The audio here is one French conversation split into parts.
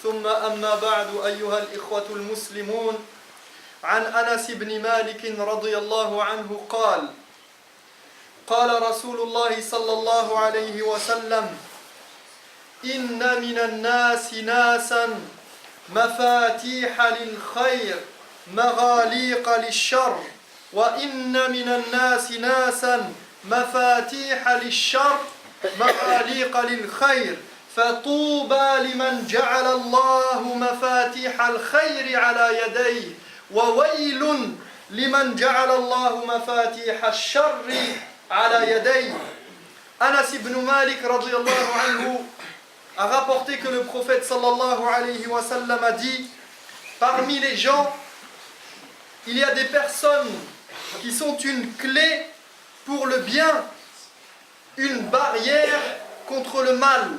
ثم أما بعد أيها الإخوة المسلمون عن أنس بن مالك رضي الله عنه قال قال رسول الله صلى الله عليه وسلم إن من الناس ناسا مفاتيح للخير مغاليق للشر وإن من الناس ناسا مفاتيح للشر مغاليق للخير فطوبى لمن جعل الله مفاتيح الخير على يديه وويل لمن جعل الله مفاتيح الشر على يديه. Anas ibn Malik radiyallahu anhu a rapporté que le prophète sallallahu alayhi wa sallam a dit: parmi les gens, il y a des personnes qui sont une clé pour le bien, une barrière contre le mal.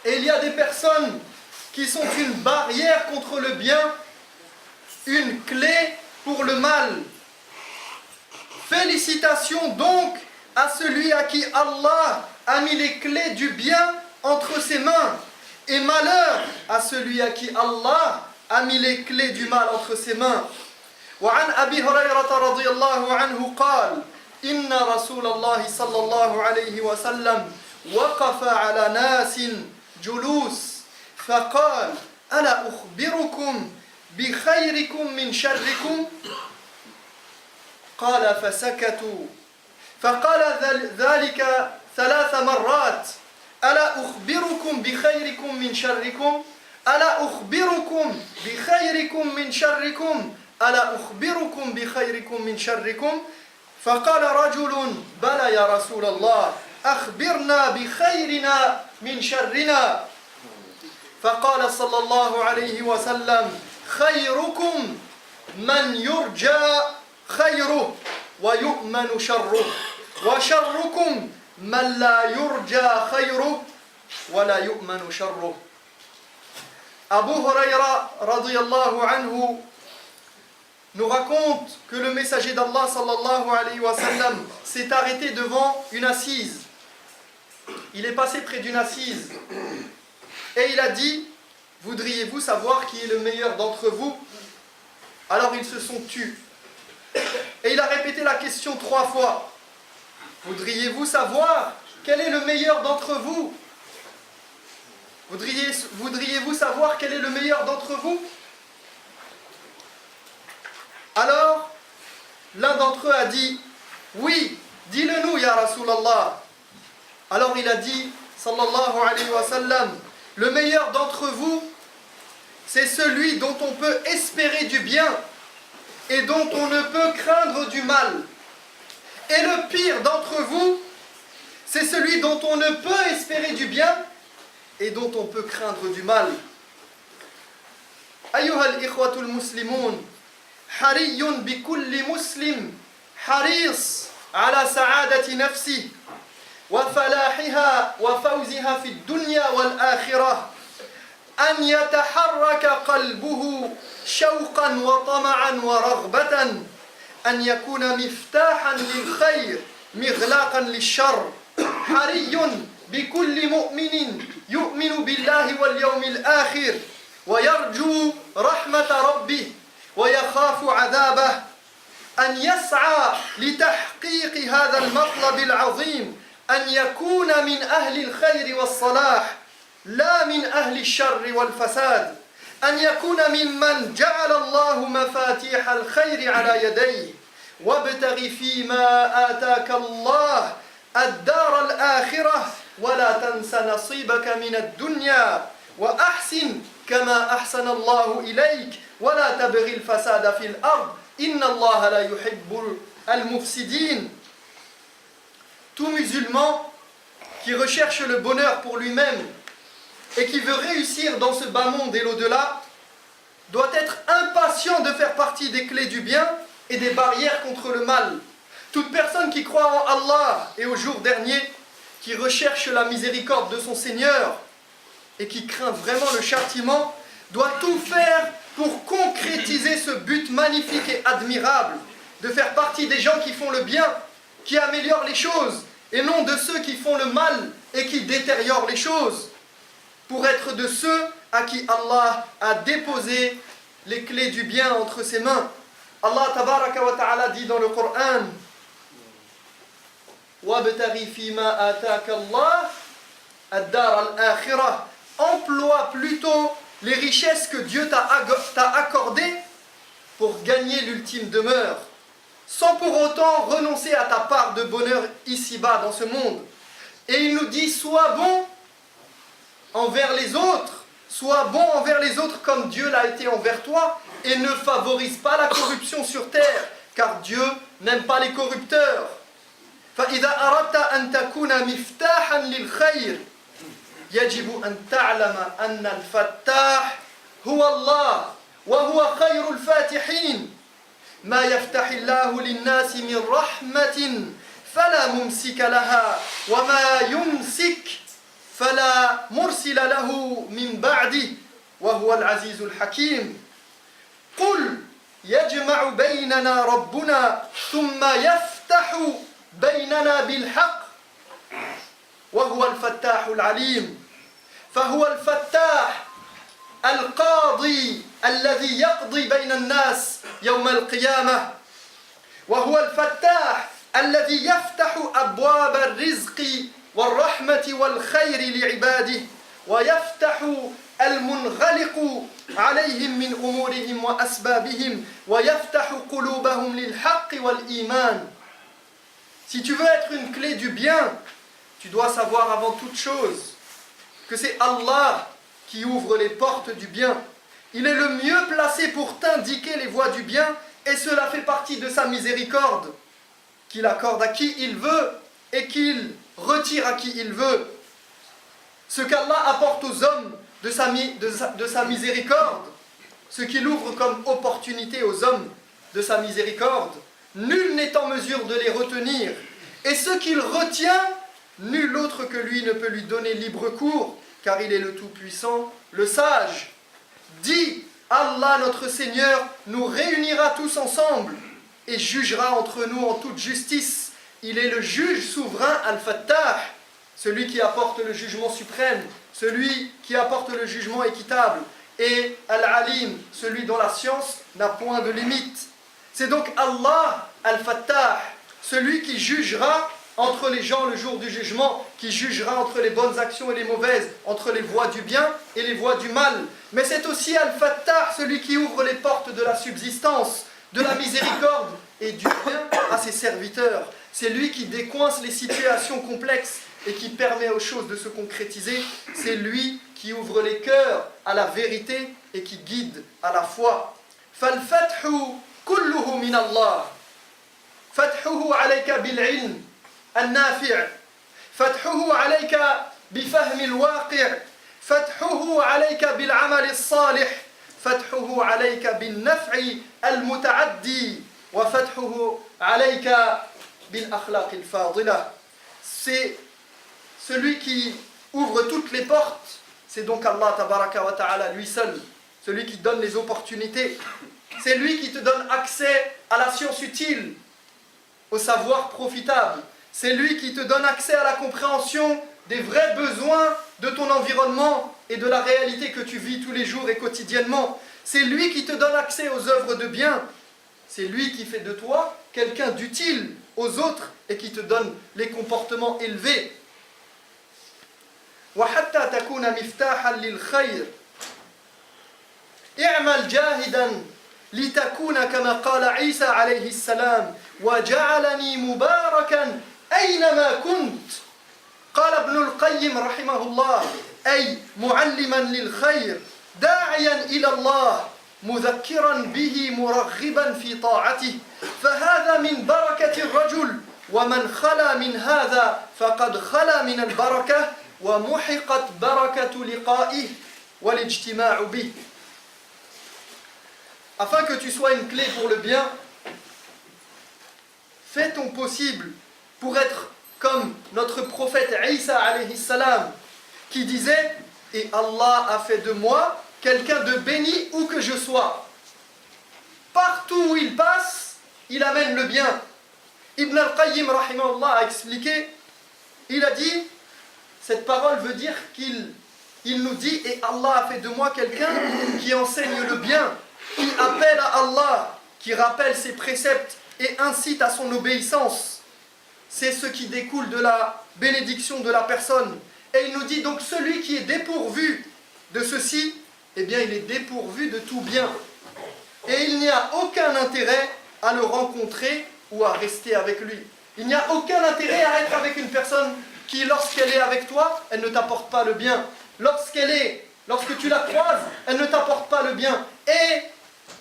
Et il y a des personnes qui sont une barrière contre le bien, une clé pour le mal. Félicitations donc à celui à qui Allah a mis les clés du bien entre ses mains, et malheur à celui à qui Allah a mis les clés du mal entre ses mains. وعن أبي هريرة رضي الله عنه قال إن رسول الله صلى الله عليه وسلم وقف على ناس جلوس فقال ألا أخبركم بخيركم من شركم قال فسكتوا فقال ذلك 3 مرات ألا أخبركم بخيركم من شركم ألا أخبركم بخيركم من شركم ألا أخبركم بخيركم من شركم فقال رجل بلى يا رسول الله أخبرنا بخيرنا من شرنا فقال صلى الله عليه وسلم خيركم من يرجى خيره ويؤمن شره وشركم من لا يرجى خيره ولا يؤمن شره. Abu Huraira radiyallahu anhu nous raconte que le messager d'Allah sallallahu alayhi wa sallam s'est arrêté devant une assise. Il est passé près d'une assise et il a dit: voudriez-vous savoir qui est le meilleur d'entre vous? Alors ils se sont tus. Et il a répété la question 3 fois. Voudriez-vous savoir quel est le meilleur d'entre vous? Voudriez-vous savoir quel est le meilleur d'entre vous? Alors, l'un d'entre eux a dit: oui, dis-le nous, ya Rasulallah. Alors il a dit, sallallahu alayhi wa sallam, le meilleur d'entre vous, c'est celui dont on peut espérer du bien et dont on ne peut craindre du mal. Et le pire d'entre vous, c'est celui dont on ne peut espérer du bien et dont on peut craindre du mal. Ayyuha al-ikhwatul muslimun, حري بكل مسلم حريص على سعادة نفسه وفلاحها وفوزها في الدنيا والآخرة أن يتحرك قلبه شوقا وطمعا ورغبة أن يكون مفتاحا للخير مغلاقا للشر. حري بكل مؤمن يؤمن بالله واليوم الآخر ويرجو رحمة ربه ويخاف عذابه أن يسعى لتحقيق هذا المطلب العظيم أن يكون من أهل الخير والصلاح لا من أهل الشر والفساد أن يكون ممن جعل الله مفاتيح الخير على يديه وابتغ فيما آتاك الله الدار الآخرة ولا تنس نصيبك من الدنيا وأحسن كما أحسن الله إليك ولا تبغ الفساد في الأرض إن الله لا يحب المفسدين. Tout musulman qui recherche le bonheur pour lui-même et qui veut réussir dans ce bas monde et l'au-delà doit être impatient de faire partie des clés du bien et des barrières contre le mal. Toute personne qui croit en Allah et au jour dernier, qui recherche la miséricorde de son Seigneur et qui craint vraiment le châtiment, doit tout faire pour concrétiser ce but magnifique et admirable, de faire partie des gens qui font le bien, qui améliorent les choses, et non de ceux qui font le mal et qui détériorent les choses, pour être de ceux à qui Allah a déposé les clés du bien entre ses mains. Allah tabaraka wa ta'ala dit dans le Coran: Wabtaghi fima ataka Allah ad-dar al-akhirah. Emploie plutôt les richesses que Dieu t'a accordées pour gagner l'ultime demeure, sans pour autant renoncer à ta part de bonheur ici-bas dans ce monde. Et il nous dit: sois bon envers les autres, sois bon envers les autres comme Dieu l'a été envers toi, et ne favorise pas la corruption sur terre, car Dieu n'aime pas les corrupteurs. فإذا أردت أن تكون مفتاحا للخير يجب أن تعلم أن الفتاح هو الله وهو خير الفاتحين. ما يفتح الله للناس من رحمة فلا ممسك لها وما يمسك فلا مرسل له من بعده وهو العزيز الحكيم. قل يجمع بيننا ربنا ثم يفتح بيننا بالحق وهو الفتاح العليم. فهو الفتاح القاضي الذي يقضي بين الناس يوم القيامة، وهو الفتاح الذي يفتح أبواب الرزق والرحمة والخير لعباده، ويفتح المنغلق عليهم من أمورهم وأسبابهم، ويفتح قلوبهم للحق والإيمان. Si tu veux être une clé du bien, tu dois savoir avant toute chose que c'est Allah qui ouvre les portes du bien. Il est le mieux placé pour t'indiquer les voies du bien, et cela fait partie de sa miséricorde, qu'il accorde à qui il veut et qu'il retire à qui il veut. Ce qu'Allah apporte aux hommes de sa miséricorde, ce qu'il ouvre comme opportunité aux hommes de sa miséricorde, nul n'est en mesure de les retenir. Et ce qu'il retient, nul autre que lui ne peut lui donner libre cours, car il est le Tout-Puissant, le Sage. Dis, Allah notre Seigneur nous réunira tous ensemble et jugera entre nous en toute justice. Il est le juge souverain Al-Fattah, celui qui apporte le jugement suprême, celui qui apporte le jugement équitable, et Al-Alim, celui dont la science n'a point de limite. C'est donc Allah Al-Fattah, celui qui jugera entre les gens le jour du jugement, qui jugera entre les bonnes actions et les mauvaises, entre les voies du bien et les voies du mal. Mais c'est aussi Al-Fattah, celui qui ouvre les portes de la subsistance, de la miséricorde et du bien à ses serviteurs. C'est lui qui décoince les situations complexes et qui permet aux choses de se concrétiser. C'est lui qui ouvre les cœurs à la vérité et qui guide à la foi. فَالْفَتْحُ كُلُّهُ مِنَ اللَّهِ فَتْحُهُ عَلَيْكَ بِالْعِلْمِ النافع، فتحه عليك بفهم الواقع، فتحه عليك بالعمل الصالح، فتحه عليك بالنفع المتعدي، وفتحه عليك بالأخلاق الفاضلة. C'est celui qui ouvre toutes les portes, c'est donc Allah tabaraka wa ta'ala, lui seul, celui qui donne les opportunités. C'est lui qui te donne accès à la science utile, au savoir profitable. C'est lui qui te donne accès à la compréhension des vrais besoins de ton environnement et de la réalité que tu vis tous les jours et quotidiennement. C'est lui qui te donne accès aux œuvres de bien. C'est lui qui fait de toi quelqu'un d'utile aux autres et qui te donne les comportements élevés. وَحَتَّى تَكُونَ مِفْتَاحًا لِلْخَيْرِ اعْمَلْ جَاهِدًا لِتَكُونَ كَمَا قَالَ عِيسَى عليه السلام وَجَعَلَنِي مُبَارَكًا أينما كنت. قال ابن القيم رحمه الله: أي معلما للخير داعيا إلى الله مذكرا به مرغبا في طاعته، فهذا من بركة الرجل، ومن خلا من هذا فقد خلا من البركة ومحقت بركة لقائه والاجتماع به. Afin que tu sois une clé pour le bien, fais ton possible pour être comme notre prophète Isa alayhi salam, qui disait: et Allah a fait de moi quelqu'un de béni où que je sois. Partout où il passe, il amène le bien. Ibn al-Qayyim rahimahullah a expliqué, il a dit, cette parole veut dire qu'il il nous dit: et Allah a fait de moi quelqu'un qui enseigne le bien, qui appelle à Allah, qui rappelle ses préceptes et incite à son obéissance. C'est ce qui découle de la bénédiction de la personne. Et il nous dit donc: celui qui est dépourvu de ceci, eh bien il est dépourvu de tout bien. Et il n'y a aucun intérêt à le rencontrer ou à rester avec lui. Il n'y a aucun intérêt à être avec une personne qui, lorsqu'elle est avec toi, elle ne t'apporte pas le bien. Lorsque tu la croises, elle ne t'apporte pas le bien. Et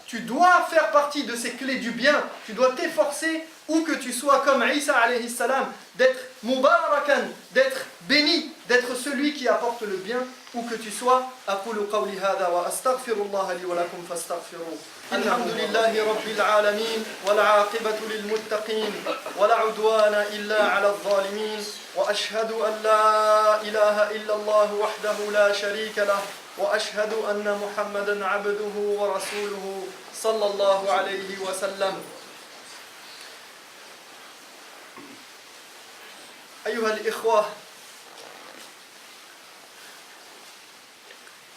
tu dois faire partie de ces clés du bien. Tu dois t'efforcer, où que tu sois, comme Isa alayhi salam, d'être mubarakan, d'être béni, d'être celui qui apporte le bien, où que tu sois. Aqulu qawli hadha wa astaghfirullah li wa lakum fastaghfiruh. Alhamdulillahi rabbil alamin wal aqibatu lil muttaqin wa la udwana illa ala adh-dhalimin wa ashhadu an la ilaha illa Allah wahdahu la sharika lah wa ashhadu anna Muhammadan abduhu wa rasuluhu sallallahu alayhi wa sallam. أيها الإخوة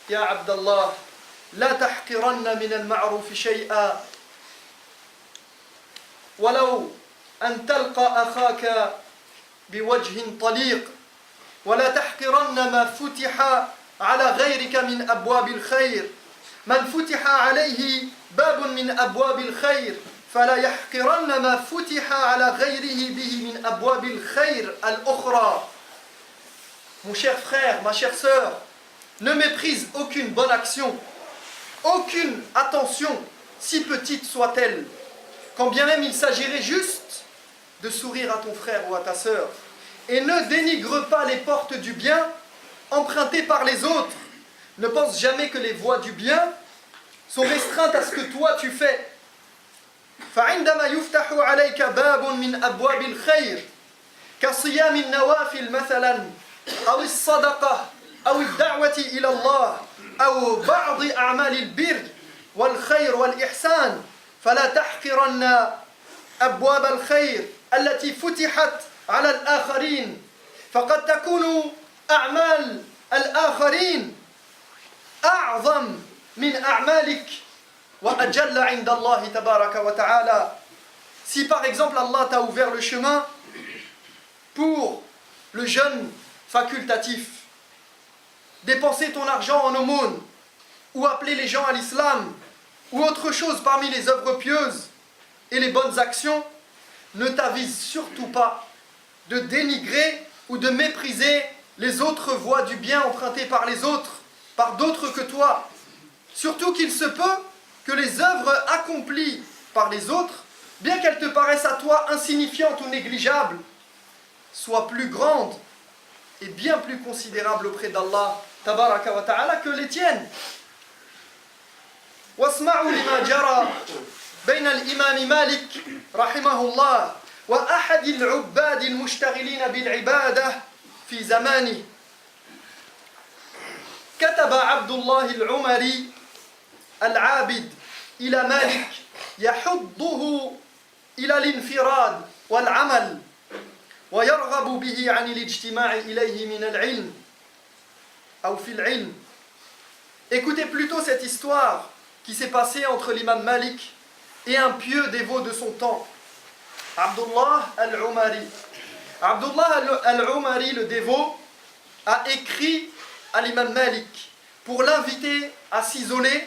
يا عبد الله لا تحقرن من المعروف شيئا ولو أن تلقى أخاك بوجه طليق ولا تحقرن ما فتح على غيرك من أبواب الخير من فتح عليه باب من أبواب الخير فلا يحقرن ما فتح على غيره به من أبواب الخير الأخرى. Mon cher frère, ma chère sœur, ne méprise aucune bonne action, aucune attention, si petite soit-elle, quand bien même il s'agirait juste de sourire à ton frère ou à ta sœur. Et ne dénigre pas les portes du bien empruntées par les autres. Ne pense jamais que les voies du bien sont restreintes à ce que toi tu fais. فعندما يفتح عليك باب من أبواب الخير كصيام النوافل مثلا أو الصدقة أو الدعوة إلى الله أو بعض أعمال البر والخير والإحسان فلا تحقرن أبواب الخير التي فتحت على الآخرين فقد تكون أعمال الآخرين أعظم من أعمالك وأجل عند الله تبارك وتعالى. Si par exemple Allah t'a ouvert le chemin pour le jeûne facultatif, dépenser ton argent en aumône, ou appeler les gens à l'islam, ou autre chose parmi les œuvres pieuses et les bonnes actions, ne t'avise surtout pas de dénigrer ou de mépriser les autres voies du bien empruntées par les autres, par d'autres que toi. Surtout qu'il se peut que les œuvres accomplies par les autres, bien qu'elles te paraissent à toi insignifiantes ou négligeables, soient plus grandes et bien plus considérables auprès d'Allah tabaraka wa ta'ala que les tiennes. واسمعوا لما جرى بين الإمام مالك رحمه الله وأحد العباد المشتغلين بالعبادة في زمانه. كتب عبد الله العمري العابد إلى مالك يحضه إلى الانفراد والعمل ويرغب به عن الاجتماع إليه من العلم أو في العلم. Écoutez plutôt cette histoire qui s'est passée entre l'imam Malik et un pieux dévot de son temps, Abdullah al-Umari. Abdullah al-Umari, le dévot, a écrit à l'imam Malik pour l'inviter à s'isoler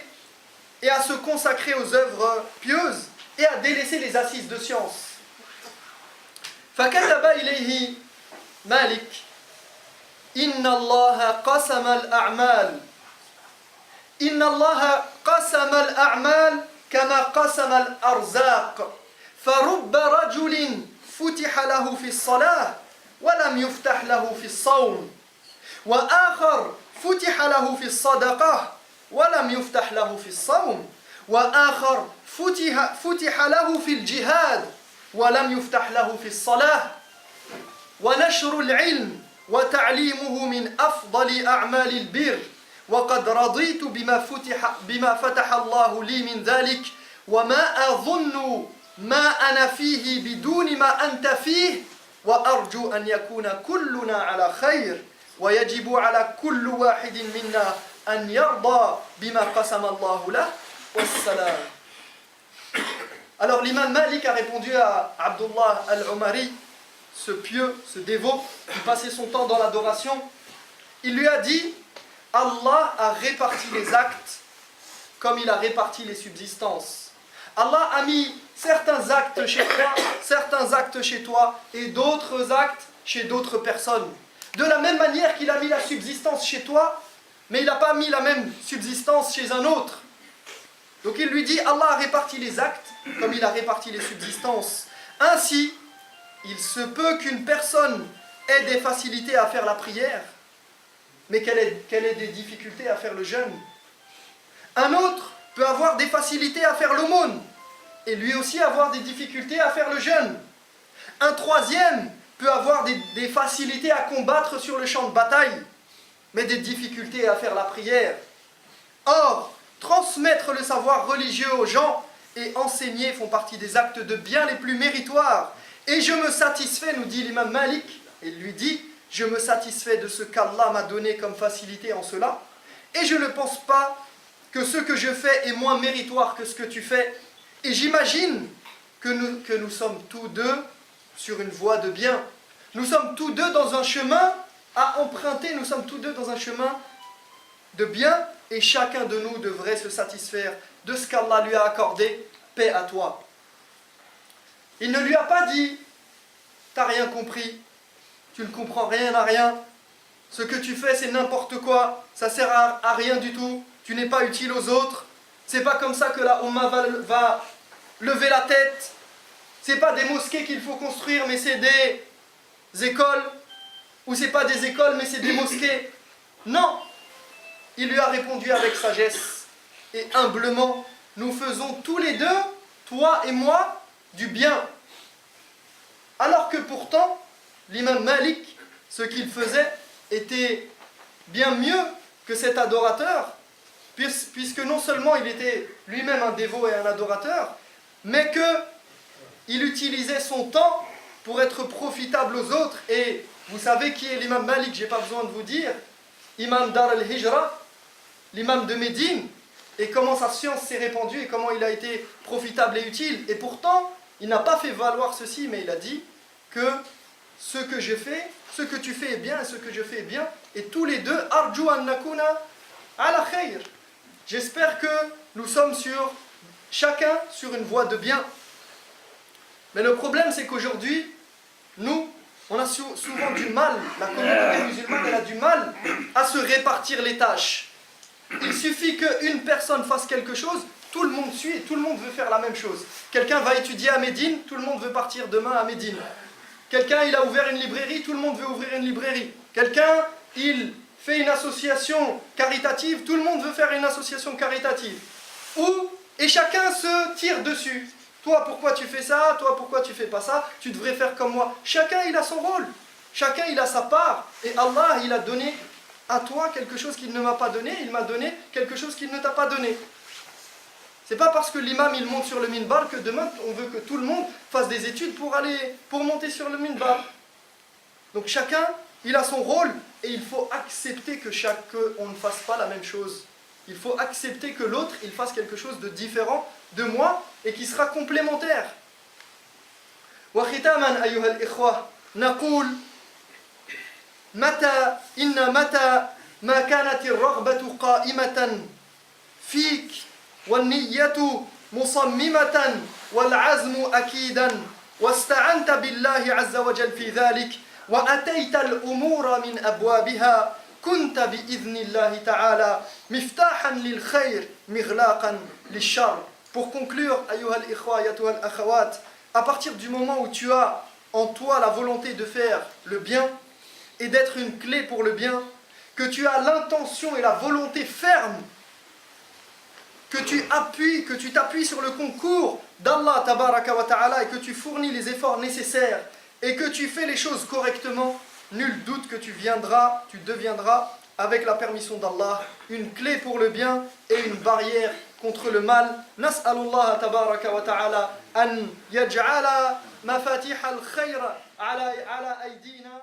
et à se consacrer aux œuvres pieuses et à délaisser les assises de science. فكتب إليه مالك إن الله قسم الأعمال إن الله قسم الأعمال كما قسم الأرزاق فرب رجل فتح له في الصلاة ولم يفتح له في الصوم وآخر فتح له في الصدقة ولم يفتح له في الصوم وآخر فتح له في الجهاد ولم يفتح له في الصلاة ونشر العلم وتعليمه من أفضل أعمال البر وقد رضيت بما فتح الله لي من ذلك وما أظن ما أنا فيه بدون ما أنت فيه وأرجو أن يكون كلنا على خير ويجب على كل واحد منا أن يرضى بما قسم الله له والسلام. Alors l'imam Malik a répondu à Abdullah al-Umari, ce pieux, ce dévot, qui passait son temps dans l'adoration. Il lui a dit, Allah a réparti les actes comme il a réparti les subsistances. Allah a mis certains actes chez toi et d'autres actes chez d'autres personnes. De la même manière qu'il a mis la subsistance chez toi, mais il n'a pas mis la même subsistance chez un autre. Donc il lui dit, Allah a réparti les actes comme il a réparti les subsistances. Ainsi, il se peut qu'une personne ait des facilités à faire la prière, mais qu'elle ait des difficultés à faire le jeûne. Un autre peut avoir des facilités à faire l'aumône, et lui aussi avoir des difficultés à faire le jeûne. Un troisième peut avoir des facilités à combattre sur le champ de bataille, mais des difficultés à faire la prière. Or, transmettre le savoir religieux aux gens et enseigner font partie des actes de bien les plus méritoires. Et je me satisfais, nous dit l'imam Malik, et lui dit, je me satisfais de ce qu'Allah m'a donné comme facilité en cela, et je ne pense pas que ce que je fais est moins méritoire que ce que tu fais. Et j'imagine que nous sommes tous deux sur une voie de bien. Nous sommes tous deux dans un chemin à emprunter, nous sommes tous deux dans un chemin de bien, et chacun de nous devrait se satisfaire de ce qu'Allah lui a accordé. Paix à toi. Il ne lui a pas dit, t'as rien compris, tu ne comprends rien à rien, ce que tu fais c'est n'importe quoi, ça sert à rien du tout, tu n'es pas utile aux autres, c'est pas comme ça que la Ummah va lever la tête, c'est pas des mosquées qu'il faut construire, mais c'est des écoles, ou c'est pas des écoles, mais c'est des mosquées. Non, il lui a répondu avec sagesse et humblement, nous faisons tous les deux, toi et moi, du bien. Alors que pourtant, l'imam Malik, ce qu'il faisait était bien mieux que cet adorateur, puisque non seulement il était lui-même un dévot et un adorateur, mais qu'il utilisait son temps pour être profitable aux autres. Et vous savez qui est l'imam Malik, je n'ai pas besoin de vous dire, imam Dar al-Hijra, l'imam de Médine, et comment sa science s'est répandue et comment il a été profitable et utile. Et pourtant, il n'a pas fait valoir ceci, mais il a dit que ce que je fais, ce que tu fais est bien et ce que je fais est bien. Et tous les deux, arju an nakuna ala khayr. J'espère que nous sommes chacun sur une voie de bien. Mais le problème, c'est qu'aujourd'hui, nous, on a souvent du mal, la communauté musulmane, elle a du mal à se répartir les tâches. Il suffit qu'une personne fasse quelque chose, tout le monde suit et tout le monde veut faire la même chose. Quelqu'un va étudier à Médine, tout le monde veut partir demain à Médine. Quelqu'un, il a ouvert une librairie, tout le monde veut ouvrir une librairie. Quelqu'un, il fait une association caritative, tout le monde veut faire une association caritative. Et chacun se tire dessus. Toi, pourquoi tu fais ça? Toi, pourquoi tu fais pas ça? Tu devrais faire comme moi. Chacun, il a son rôle. Chacun, il a sa part. Et Allah, il a donné à toi quelque chose qu'il ne m'a pas donné. Il m'a donné quelque chose qu'il ne t'a pas donné. C'est pas parce que l'imam, il monte sur le minbar que demain, on veut que tout le monde fasse des études pour monter sur le minbar. Donc chacun, il a son rôle. Et il faut accepter que on ne fasse pas la même chose. Il faut accepter que l'autre, il fasse quelque chose de différent de moi et qui sera complémentaire. وختاما أيها الإخوة نقول متى ما كانت الرغبة قائمة فيك والنية مصممة والعزم أكيدا واستعنت بالله عز وجل في ذلك وأتيت الأمور من أبوابها كنت بإذن الله تعالى مفتاحا للخير مغلاقا للشر. Pour conclure, أيها الإخوة أيتها الأخوات, à partir du moment où tu as en toi la volonté de faire le bien et d'être une clé pour le bien, que tu as l'intention et la volonté ferme, que tu t'appuies sur le concours d'Allah tabaraka wa ta'ala et que tu fournis les efforts nécessaires et que tu fais les choses correctement, nul doute que tu deviendras, avec la permission d'Allah, une clé pour le bien et une barrière contre le mal. Nas'alullah tabaraka wa ta'ala an yaj'ala mafatih al-khayr ala aydina.